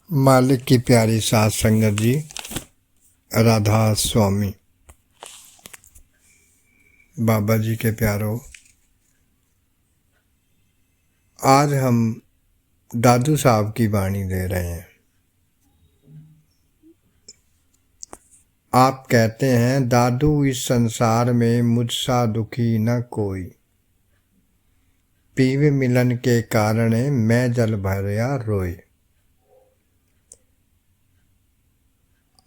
मालिक की प्यारी साथ संगत जी, राधा स्वामी, बाबा जी के प्यारो, आज हम दादू साहब की वाणी दे रहे हैं। आप कहते हैं, दादू इस संसार में मुझसा दुखी न कोई, पीवे मिलन के कारण मैं जल भरया रोए।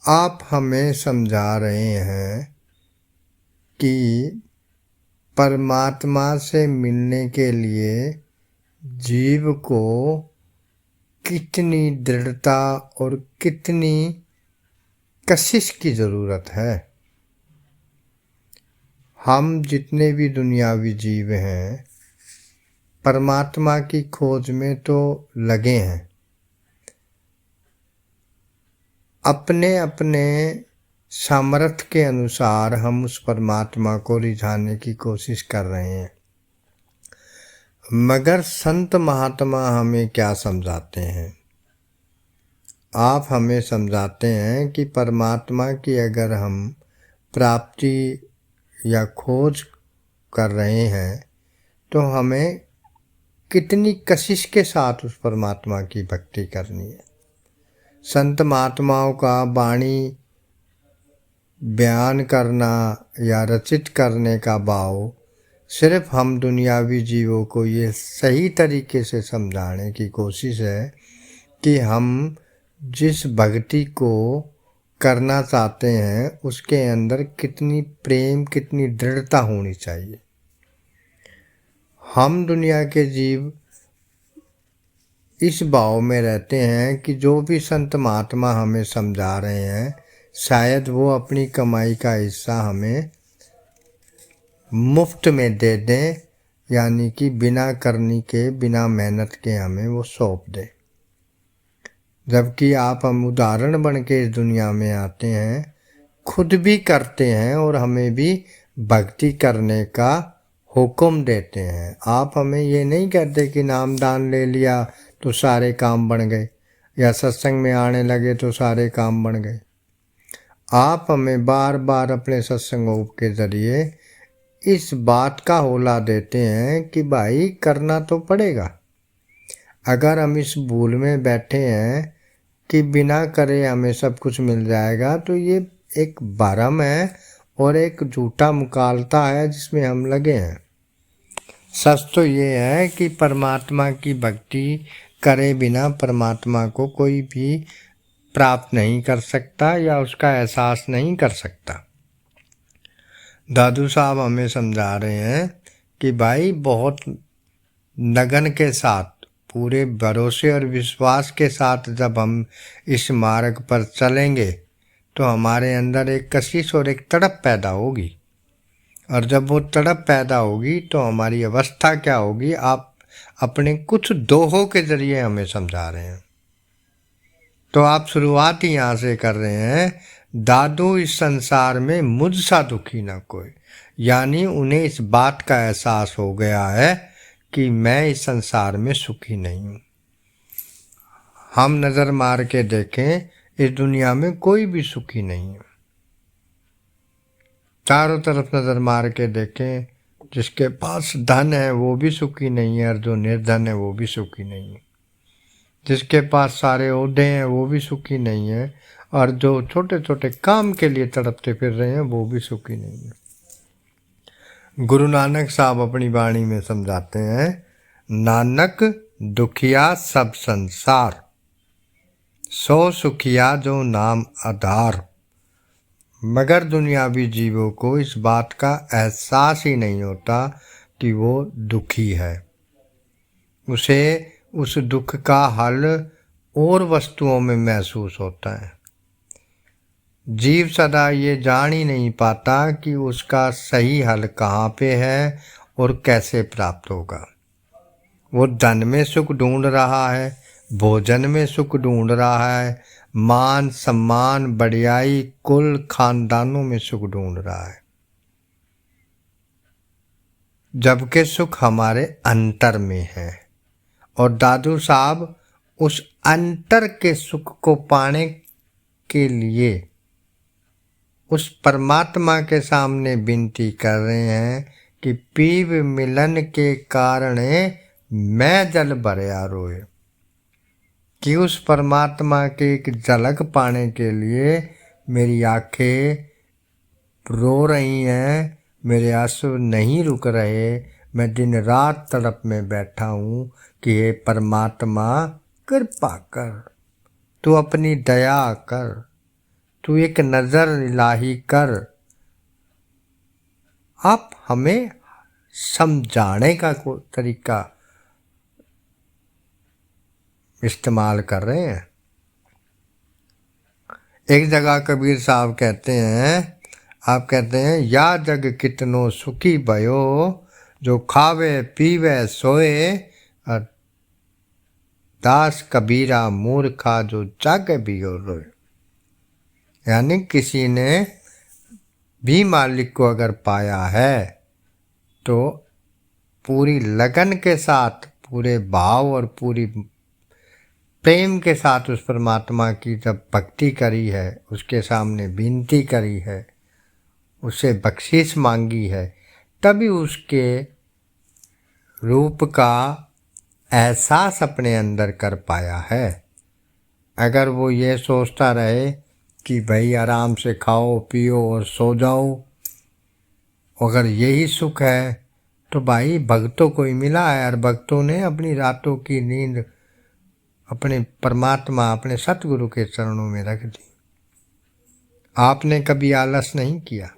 आप हमें समझा रहे हैं कि परमात्मा से मिलने के लिए जीव को कितनी दृढ़ता और कितनी कशिश की ज़रूरत है। हम जितने भी दुनियावी जीव हैं, परमात्मा की खोज में तो लगे हैं। अपने अपने सामर्थ्य के अनुसार हम उस परमात्मा को रिझाने की कोशिश कर रहे हैं, मगर संत महात्मा हमें क्या समझाते हैं? आप हमें समझाते हैं कि परमात्मा की अगर हम प्राप्ति या खोज कर रहे हैं तो हमें कितनी कशिश के साथ उस परमात्मा की भक्ति करनी है। संत महात्माओं का वाणी बयान करना या रचित करने का भाव सिर्फ हम दुनियावी जीवों को ये सही तरीके से समझाने की कोशिश है कि हम जिस भक्ति को करना चाहते हैं उसके अंदर कितनी प्रेम, कितनी दृढ़ता होनी चाहिए। हम दुनिया के जीव इस भाव में रहते हैं कि जो भी संत महात्मा हमें समझा रहे हैं, शायद वो अपनी कमाई का हिस्सा हमें मुफ्त में दे दें, यानी कि बिना करनी के, बिना मेहनत के हमें वो सौंप दें। जबकि आप हम उदाहरण बन के इस दुनिया में आते हैं, खुद भी करते हैं और हमें भी भक्ति करने का हुक्म देते हैं। आप हमें ये नहीं कहते कि नामदान ले लिया तो सारे काम बन गए, या सत्संग में आने लगे तो सारे काम बन गए। आप हमें बार बार अपने सत्संगों के ज़रिए इस बात का हौला देते हैं कि भाई करना तो पड़ेगा। अगर हम इस भूल में बैठे हैं कि बिना करे हमें सब कुछ मिल जाएगा, तो ये एक भरम है और एक झूठा मुकालता है जिसमें हम लगे हैं। सच तो ये है कि परमात्मा की भक्ति करे बिना परमात्मा को कोई भी प्राप्त नहीं कर सकता या उसका एहसास नहीं कर सकता। दादू साहब हमें समझा रहे हैं कि भाई बहुत लगन के साथ, पूरे भरोसे और विश्वास के साथ जब हम इस मार्ग पर चलेंगे तो हमारे अंदर एक कशिश और एक तड़प पैदा होगी। और जब वो तड़प पैदा होगी तो हमारी अवस्था क्या होगी, आप अपने कुछ दोहों के ज़रिए हमें समझा रहे हैं। तो आप शुरुआत ही यहाँ से कर रहे हैं, दादू इस संसार में मुझसा दुखी ना कोई, यानी उन्हें इस बात का एहसास हो गया है कि मैं इस संसार में सुखी नहीं हूँ। हम नज़र मार के देखें, इस दुनिया में कोई भी सुखी नहीं है। चारों तरफ नज़र मार के देखें, जिसके पास धन है वो भी सुखी नहीं है और जो निर्धन है वो भी सुखी नहीं है। जिसके पास सारे ओहदे हैं वो भी सुखी नहीं है और जो छोटे छोटे काम के लिए तड़पते फिर रहे हैं वो भी सुखी नहीं है। गुरु नानक साहब अपनी वाणी में समझाते हैं, नानक दुखिया सब संसार, सो सुखिया जो नाम आधार। मगर दुनियावी जीवों को इस बात का एहसास ही नहीं होता कि वो दुखी है। उसे उस दुख का हल और वस्तुओं में महसूस होता है। जीव सदा ये जान ही नहीं पाता कि उसका सही हल कहाँ पे है और कैसे प्राप्त होगा। वो धन में सुख ढूंढ रहा है, भोजन में सुख ढूंढ रहा है, मान सम्मान, बढ़ियाई, कुल खानदानों में सुख ढूंढ रहा है, जबकि सुख हमारे अंतर में है। और दादू साहब उस अंतर के सुख को पाने के लिए उस परमात्मा के सामने विनती कर रहे हैं कि पीव मिलन के कारण मैं जल भरया रोए, कि उस परमात्मा के एक झलक पाने के लिए मेरी आंखें रो रही हैं, मेरे आंसू नहीं रुक रहे, मैं दिन रात तड़प में बैठा हूँ कि हे परमात्मा कृपा कर, तू अपनी दया कर, तू एक नज़र इलाही कर। आप हमें समझाने का कोई तरीका इस्तेमाल कर रहे हैं। एक जगह कबीर साहब कहते हैं, आप कहते हैं, या जग कितनो सुखी भयो, जो खावे पीवे सोए, दास कबीरा मूर्खा जो जागे भी और रोए। यानी किसी ने भी मालिक को अगर पाया है तो पूरी लगन के साथ, पूरे भाव और पूरी प्रेम के साथ उस परमात्मा की जब भक्ति करी है, उसके सामने विनती करी है, उससे बख्शीश मांगी है, तभी उसके रूप का एहसास अपने अंदर कर पाया है। अगर वो ये सोचता रहे कि भाई आराम से खाओ पियो और सो जाओ, अगर यही सुख है तो भाई भक्तों को ही मिला है, और भक्तों ने अपनी रातों की नींद अपने परमात्मा, अपने सतगुरु के चरणों में रख दी। आपने कभी आलस नहीं किया,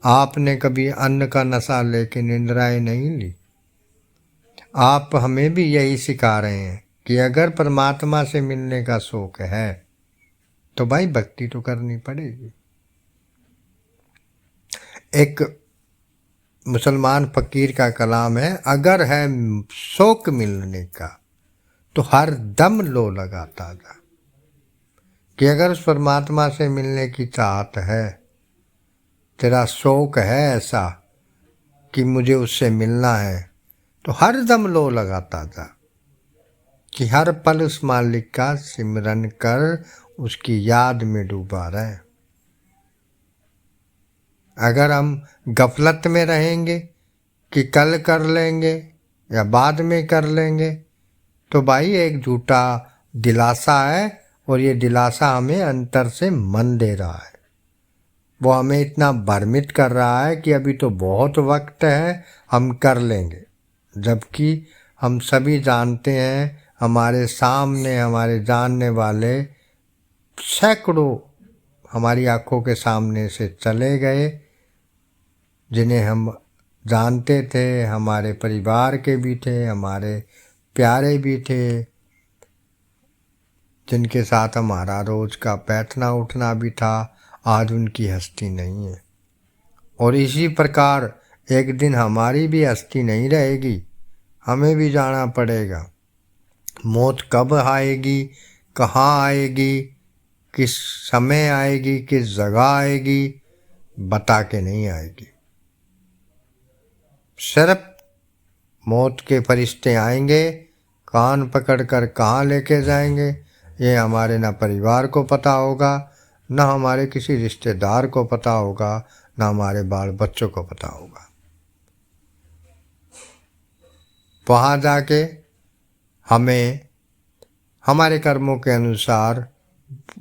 आपने कभी अन्न का नशा लेके निंद्राएं नहीं ली। आप हमें भी यही सिखा रहे हैं कि अगर परमात्मा से मिलने का शौक है तो भाई भक्ति तो करनी पड़ेगी। एक मुसलमान फकीर का कलाम है, अगर है शौक मिलने का तो हर दम लो लगाता जा। कि अगर उस परमात्मा से मिलने की चाहत है, तेरा शौक है ऐसा कि मुझे उससे मिलना है, तो हर दम लो लगाता जा, कि हर पल उस मालिक का सिमरन कर, उसकी याद में डूबा रहे। अगर हम गफलत में रहेंगे कि कल कर लेंगे या बाद में कर लेंगे, तो भाई एक झूठा दिलासा है, और ये दिलासा हमें अंतर से मन दे रहा है। वो हमें इतना भ्रमित कर रहा है कि अभी तो बहुत वक्त है, हम कर लेंगे, जबकि हम सभी जानते हैं हमारे सामने हमारे जानने वाले सैकड़ों हमारी आंखों के सामने से चले गए, जिन्हें हम जानते थे, हमारे परिवार के भी थे, हमारे प्यारे भी थे, जिनके साथ हमारा रोज़ का बैठना उठना भी था, आज उनकी हस्ती नहीं है। और इसी प्रकार एक दिन हमारी भी हस्ती नहीं रहेगी, हमें भी जाना पड़ेगा। मौत कब आएगी, कहाँ आएगी, किस समय आएगी, किस जगह आएगी, बता के नहीं आएगी। सिर्फ मौत के फरिश्ते आएंगे, कान पकड़कर कहाँ लेके जाएंगे, ये हमारे न परिवार को पता होगा, न हमारे किसी रिश्तेदार को पता होगा, न हमारे बाल बच्चों को पता होगा। वहाँ जाके हमें हमारे कर्मों के अनुसार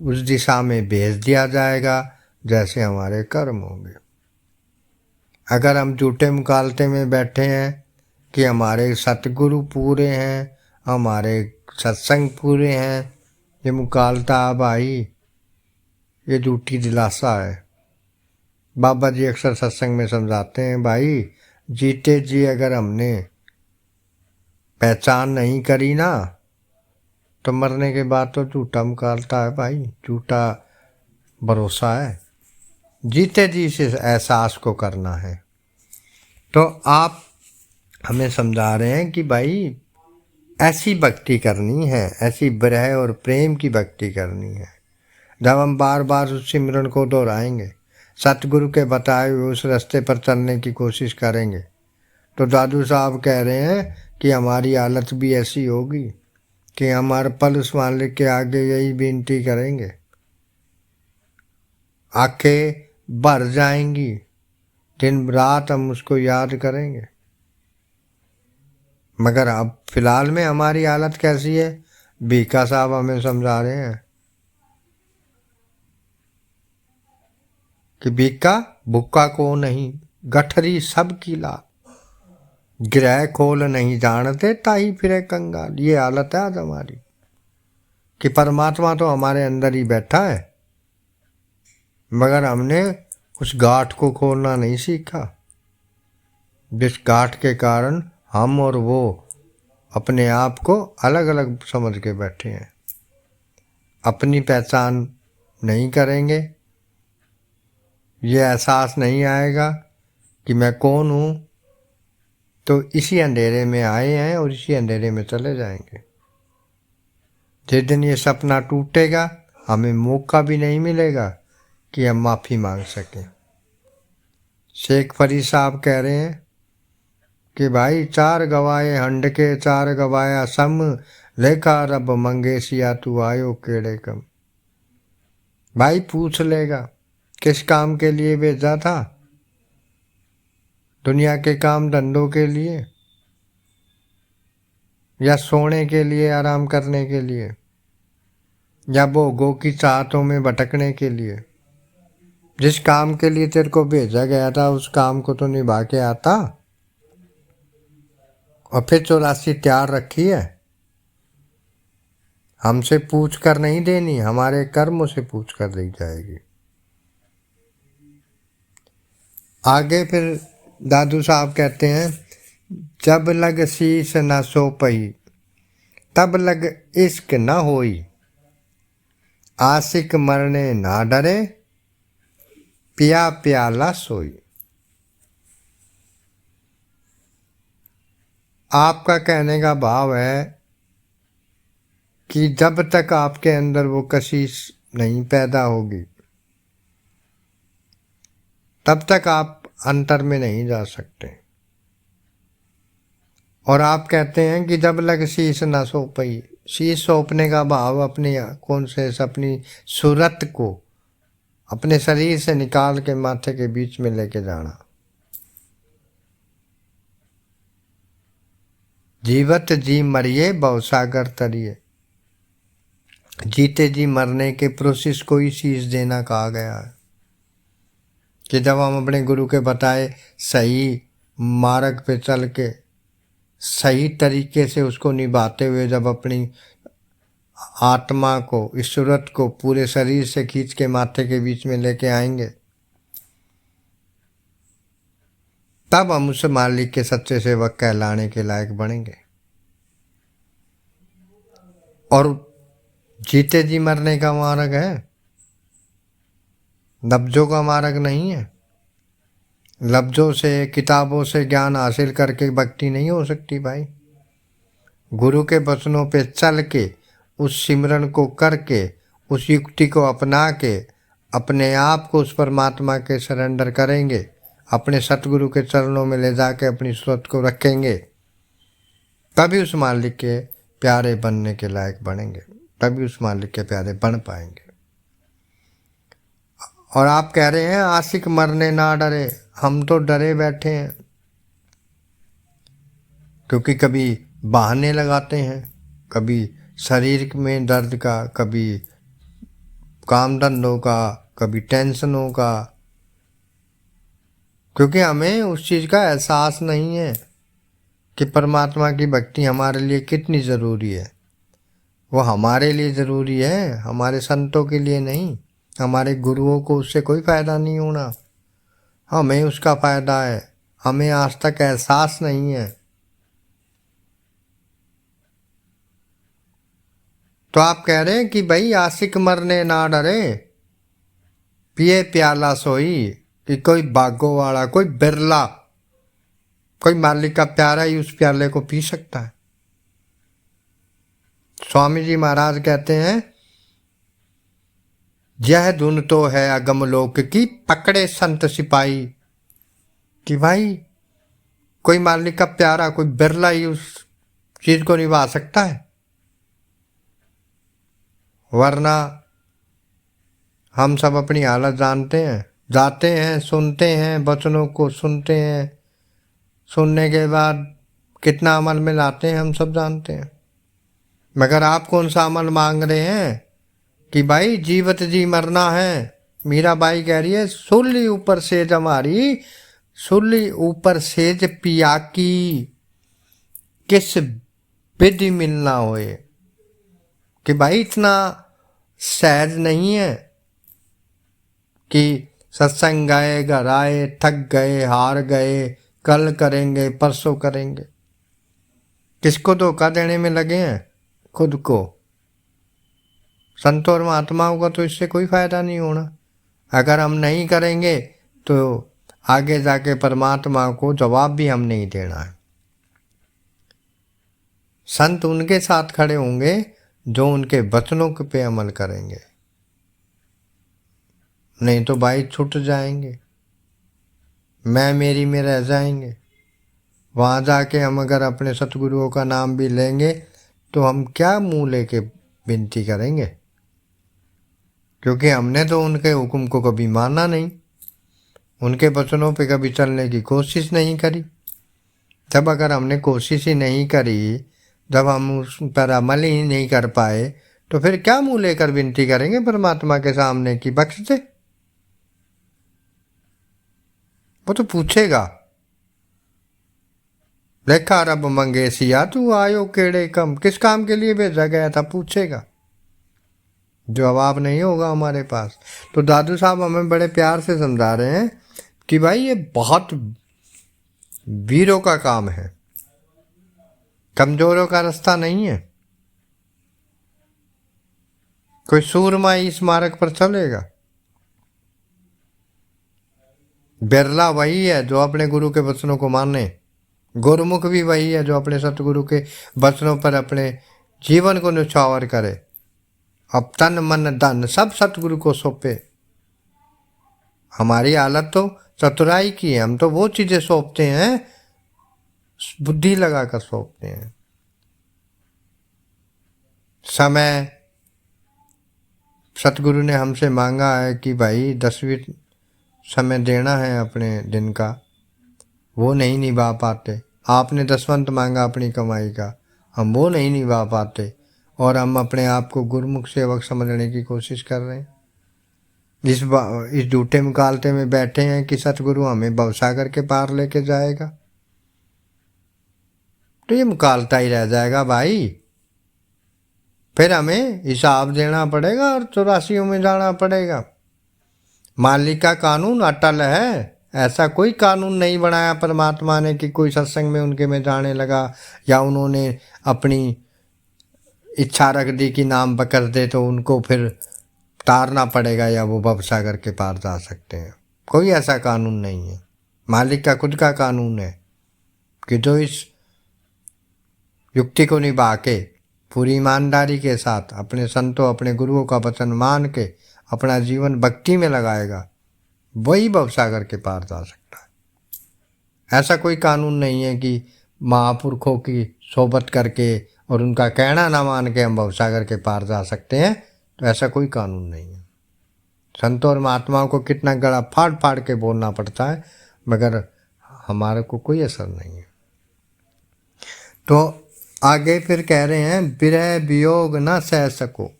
उस दिशा में भेज दिया जाएगा जैसे हमारे कर्म होंगे। अगर हम झूठे मुकालते में बैठे हैं कि हमारे सतगुरु पूरे हैं, हमारे सत्संग पूरे हैं, ये मुकालता भाई ये झूठी दिलासा है। बाबा जी अक्सर सत्संग में समझाते हैं, भाई जीते जी अगर हमने पहचान नहीं करी ना, तो मरने के बाद तो झूठा मुकालता है भाई, झूठा भरोसा है। जीते जी इस एहसास को करना है। तो आप हमें समझा रहे हैं कि भाई ऐसी भक्ति करनी है, ऐसी विरह और प्रेम की भक्ति करनी है, जब हम बार बार उस सिमरन को दोहराएंगे, सतगुरु के बताए हुए उस रास्ते पर चलने की कोशिश करेंगे, तो दादू साहब कह रहे हैं कि हमारी हालत भी ऐसी होगी कि हमारे पल्स मालिक के आगे यही विनती करेंगे, आंखें भर जाएंगी, दिन रात हम उसको याद करेंगे। मगर अब फिलहाल में हमारी हालत कैसी है? बीका साहब हमें समझा रहे हैं कि बीका भुक्का को नहीं, गठरी सब की ला, ग्रह खोल नहीं जानते ताही फिरे कंगाल। ये हालत है आज हमारी कि परमात्मा तो हमारे अंदर ही बैठा है, मगर हमने उस गांठ को खोलना नहीं सीखा, जिस गांठ के कारण हम और वो अपने आप को अलग अलग समझ के बैठे हैं। अपनी पहचान नहीं करेंगे, ये एहसास नहीं आएगा कि मैं कौन हूँ, तो इसी अंधेरे में आए हैं और इसी अंधेरे में चले जाएंगे। जिस दिन ये सपना टूटेगा, हमें मौका भी नहीं मिलेगा कि हम माफ़ी मांग सकें। शेख फरीद साहब कह रहे हैं कि भाई चार गवाए हंड के, चार गवाया सम, लेखा रब मंगेसिया तू आयो केड़े कम। भाई पूछ लेगा किस काम के लिए भेजा था? दुनिया के काम धंधों के लिए, या सोने के लिए, आराम करने के लिए, या भोगों की चाहतों में भटकने के लिए? जिस काम के लिए तेरे को भेजा गया था उस काम को तो निभा के आता, और फिर 84 तैयार रखी है। हमसे पूछ कर नहीं देनी, हमारे कर्मों से पूछ कर दी जाएगी। आगे फिर दादू साहब कहते हैं, जब लग शीश न सो पही, तब लग इश्क न होई, आशिक मरने ना डरे, पिया प्याला सोई। आपका कहने का भाव है कि जब तक आपके अंदर वो कशिश नहीं पैदा होगी, तब तक आप अंतर में नहीं जा सकते। और आप कहते हैं कि जब लग शीश ना सौंपई, शीश सौंपने का भाव अपनी कौन से अपनी सूरत को अपने शरीर से निकाल के माथे के बीच में लेके जाना। जीवत जी मरिए भवसागर तरिए, जीते जी मरने के प्रोसेस को ही शीश देना कहा गया है। कि जब हम अपने गुरु के बताए सही मार्ग पे चल के सही तरीके से उसको निभाते हुए जब अपनी आत्मा को, इस सूरत को पूरे शरीर से खींच के माथे के बीच में लेके आएंगे, तब हम उस मालिक के सच्चे सेवक कहलाने के लायक बनेंगे। और जीते जी मरने का मार्ग है, लफ्जों का मार्ग नहीं है। लफ्जों से, किताबों से ज्ञान हासिल करके भक्ति नहीं हो सकती भाई। गुरु के वचनों पे चल के, उस सिमरन को करके, उस युक्ति को अपना के अपने आप को उस परमात्मा के सरेंडर करेंगे, अपने सतगुरु के चरणों में ले जाके अपनी सूरत को रखेंगे, तभी उस मालिक के प्यारे बनने के लायक बनेंगे, तभी उस मालिक के प्यारे बन पाएंगे। और आप कह रहे हैं आशिक मरने ना डरे, हम तो डरे बैठे हैं, क्योंकि कभी बहाने लगाते हैं, कभी शरीर में दर्द का, कभी काम धंधों का, कभी टेंशनों का, क्योंकि हमें उस चीज़ का एहसास नहीं है कि परमात्मा की भक्ति हमारे लिए कितनी ज़रूरी है। वो हमारे लिए ज़रूरी है, हमारे संतों के लिए नहीं। हमारे गुरुओं को उससे कोई फ़ायदा नहीं होना, हमें उसका फ़ायदा है। हमें आज तक एहसास नहीं है। तो आप कह रहे हैं कि भाई आशिक मरने ना डरे, पिए प्याला सोई, कि कोई भागो वाला, कोई बिरला, कोई मालिक का प्यारा ही उस प्याले को पी सकता है। स्वामी जी महाराज कहते हैं, यह धुन तो है अगम लोक की, पकड़े संत सिपाही। कि भाई कोई मालिक का प्यारा, कोई बिरला ही उस चीज को निभा सकता है। वरना हम सब अपनी हालत जानते हैं। जाते हैं, सुनते हैं, वचनों को सुनते हैं, सुनने के बाद कितना अमल में लाते हैं हम सब जानते हैं। मगर आप कौन सा अमल मांग रहे हैं कि भाई जीवत जी मरना है। मीराबाई कह रही है, सुरली ऊपर सेज हमारी, सुरली ऊपर सेज पिया की, किस विधि मिलना होए। कि भाई इतना सहज नहीं है कि सत्संग गए, घर आए, थक गए, हार गए, कल करेंगे, परसों करेंगे। किसको धोखा देने में लगे हैं? खुद को। संतों और महात्माओं का तो इससे कोई फायदा नहीं होना। अगर हम नहीं करेंगे तो आगे जाके परमात्मा को जवाब भी हम नहीं देना है। संत उनके साथ खड़े होंगे जो उनके वचनों पे अमल करेंगे, नहीं तो भाई छूट जाएंगे, मैं मेरी में रह जाएंगे। वहाँ जाके हम अगर अपने सतगुरुओं का नाम भी लेंगे तो हम क्या मुँह लेके विनती करेंगे? क्योंकि हमने तो उनके हुक्म को कभी माना नहीं, उनके वचनों पे कभी चलने की कोशिश नहीं करी। जब अगर हमने कोशिश ही नहीं करी, जब हम उस पर अमल ही नहीं कर पाए, तो फिर क्या मुँह लेकर विनती करेंगे परमात्मा के सामने कि बख्श दे? वो तो पूछेगा, लेखा रब मंगेसिया तू आयो केड़े कम, किस काम के लिए भेजा गया था पूछेगा। जवाब नहीं होगा हमारे पास। तो दादू साहब हमें बड़े प्यार से समझा रहे हैं कि भाई ये बहुत वीरों का काम है, कमजोरों का रास्ता नहीं है। कोई सूरमा इस मार्ग पर चलेगा? बिरला वही है जो अपने गुरु के वचनों को माने। गुरुमुख भी वही है जो अपने सतगुरु के वचनों पर अपने जीवन को न्यौछावर करे, अब तन मन धन सब सतगुरु को सौंपे। हमारी हालत तो चतुराई की है, हम तो वो चीजें सौंपते हैं, बुद्धि लगाकर सौंपते हैं। समय सतगुरु ने हमसे मांगा है कि भाई 10वीं समय देना है अपने दिन का, वो नहीं निभा पाते। आपने दसवंत मांगा अपनी कमाई का, हम वो नहीं निभा पाते, और हम अपने आप को गुरुमुख सेवक समझने की कोशिश कर रहे हैं। इस झूठे मुकालते में बैठे हैं कि सतगुरु हमें भवसागर के पार लेके जाएगा, तो ये मुकालता ही रह जाएगा भाई। फिर हमें हिसाब देना पड़ेगा और 84 में जाना पड़ेगा। मालिक का कानून अटल है, ऐसा कोई कानून नहीं बनाया परमात्मा ने कि कोई सत्संग में उनके में जाने लगा या उन्होंने अपनी इच्छा रख दी कि नाम पकड़ दे तो उनको फिर तारना पड़ेगा या वो भवसागर के पार जा सकते हैं। कोई ऐसा कानून नहीं है। मालिक का खुद का कानून है कि जो इस युक्ति को निभा के पूरी ईमानदारी के साथ अपने संतों अपने गुरुओं का वचन मान के अपना जीवन भक्ति में लगाएगा, वही भवसागर के पार जा सकता है। ऐसा कोई कानून नहीं है कि महापुरखों की सोबत करके और उनका कहना ना मान के हम भवसागर के पार जा सकते हैं, तो ऐसा कोई कानून नहीं है। संतों और महात्माओं को कितना गला फाड़ फाड़ के बोलना पड़ता है, मगर हमारे को कोई असर नहीं है। तो आगे फिर कह रहे हैं, विरह वियोग न सह सको,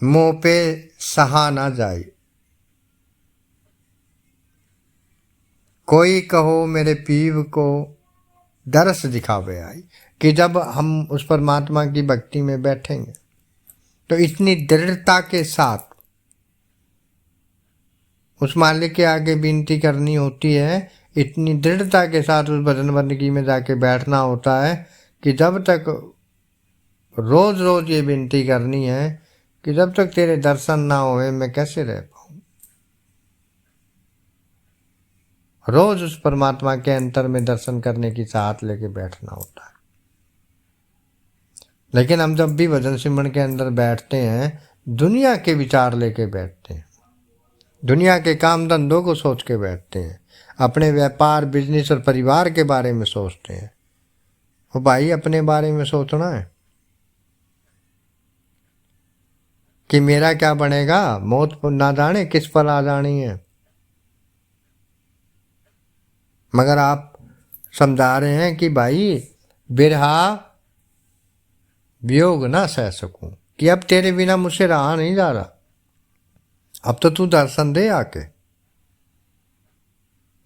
मुँह पे सहा ना जाए, कोई कहो मेरे पीव को दरस दिखावे आई। कि जब हम उस परमात्मा की भक्ति में बैठेंगे तो इतनी दृढ़ता के साथ उस मालिक के आगे विनती करनी होती है, इतनी दृढ़ता के साथ उस भजन बंदगी में जाके बैठना होता है कि जब तक रोज रोज ये विनती करनी है कि जब तक तेरे दर्शन ना होए मैं कैसे रह पाऊँ। रोज उस परमात्मा के अंतर में दर्शन करने की चाहत लेके बैठना होता है। लेकिन हम जब भी भजन सिमरन के अंदर बैठते हैं, दुनिया के विचार लेके बैठते हैं, दुनिया के काम धंधों को सोच के बैठते हैं, अपने व्यापार बिजनेस और परिवार के बारे में सोचते हैं। वो भाई अपने बारे में सोचना है, कि मेरा क्या बनेगा, मौत ना जाने किस पर आ जानी है। मगर आप समझा रहे हैं कि भाई बिरहा वियोग ना सह सकूं, कि अब तेरे बिना मुझसे रहा नहीं जा रहा, अब तो तू दर्शन दे आके।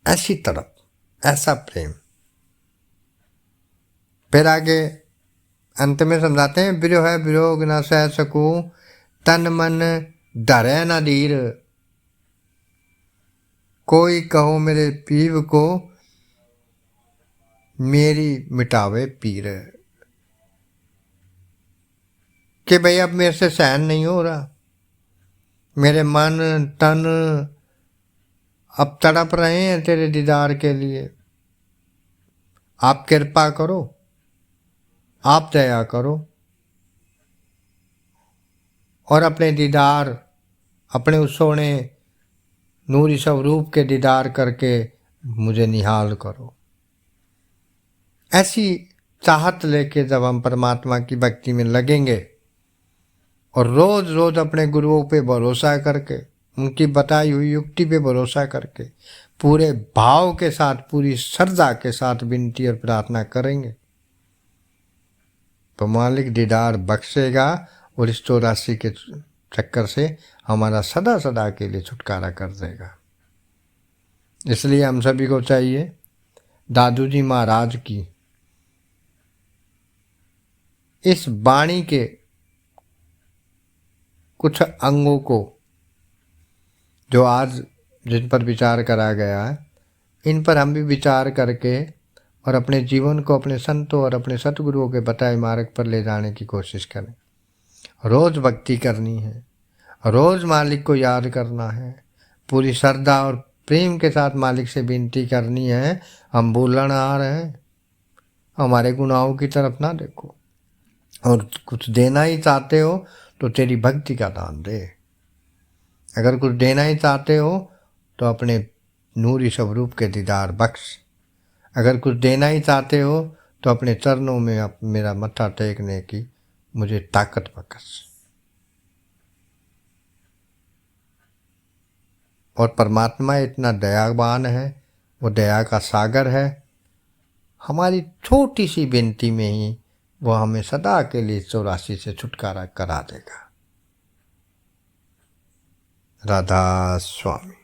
ऐसी तरफ, ऐसा प्रेम। फिर आगे अंत में समझाते हैं, विरह है वियोग न सह सकूं, तन मन डरे न धीर, कोई कहो मेरे पीव को, मेरी मिटावे पीर। कि भाई अब मेरे से सहन नहीं हो रहा, मेरे मन तन अब तड़प रहे हैं तेरे दीदार के लिए। आप कृपा करो, आप दया करो और अपने दीदार, अपने उस सोने नूरी स्वरूप के दीदार करके मुझे निहाल करो। ऐसी चाहत लेके जब हम परमात्मा की भक्ति में लगेंगे और रोज रोज अपने गुरुओं पे भरोसा करके, उनकी बताई हुई युक्ति पे भरोसा करके, पूरे भाव के साथ, पूरी श्रद्धा के साथ विनती और प्रार्थना करेंगे तो मालिक दीदार बख्शेगा और इस 84 के चक्कर से हमारा सदा सदा के लिए छुटकारा कर देगा। इसलिए हम सभी को चाहिए दादू जी महाराज की इस वाणी के कुछ अंगों को जो आज जिन पर विचार करा गया है, इन पर हम भी विचार करके और अपने जीवन को अपने संतों और अपने सतगुरुओं के बताए मार्ग पर ले जाने की कोशिश करें। रोज़ भक्ति करनी है, रोज़ मालिक को याद करना है, पूरी श्रद्धा और प्रेम के साथ मालिक से विनती करनी है। हम बोलण आ रहे हैं, हमारे गुनाहों की तरफ ना देखो, और कुछ देना ही चाहते हो तो तेरी भक्ति का दान दे। अगर कुछ देना ही चाहते हो तो अपने नूरी स्वरूप के दीदार बख्श। अगर कुछ देना ही चाहते हो तो अपने चरणों में मेरा मत्था टेकने की मुझे ताकत बख्श। और परमात्मा इतना दयावान है, वो दया का सागर है। हमारी छोटी सी विनती में ही वो हमें सदा के लिए 84 से छुटकारा करा देगा। राधा स्वामी।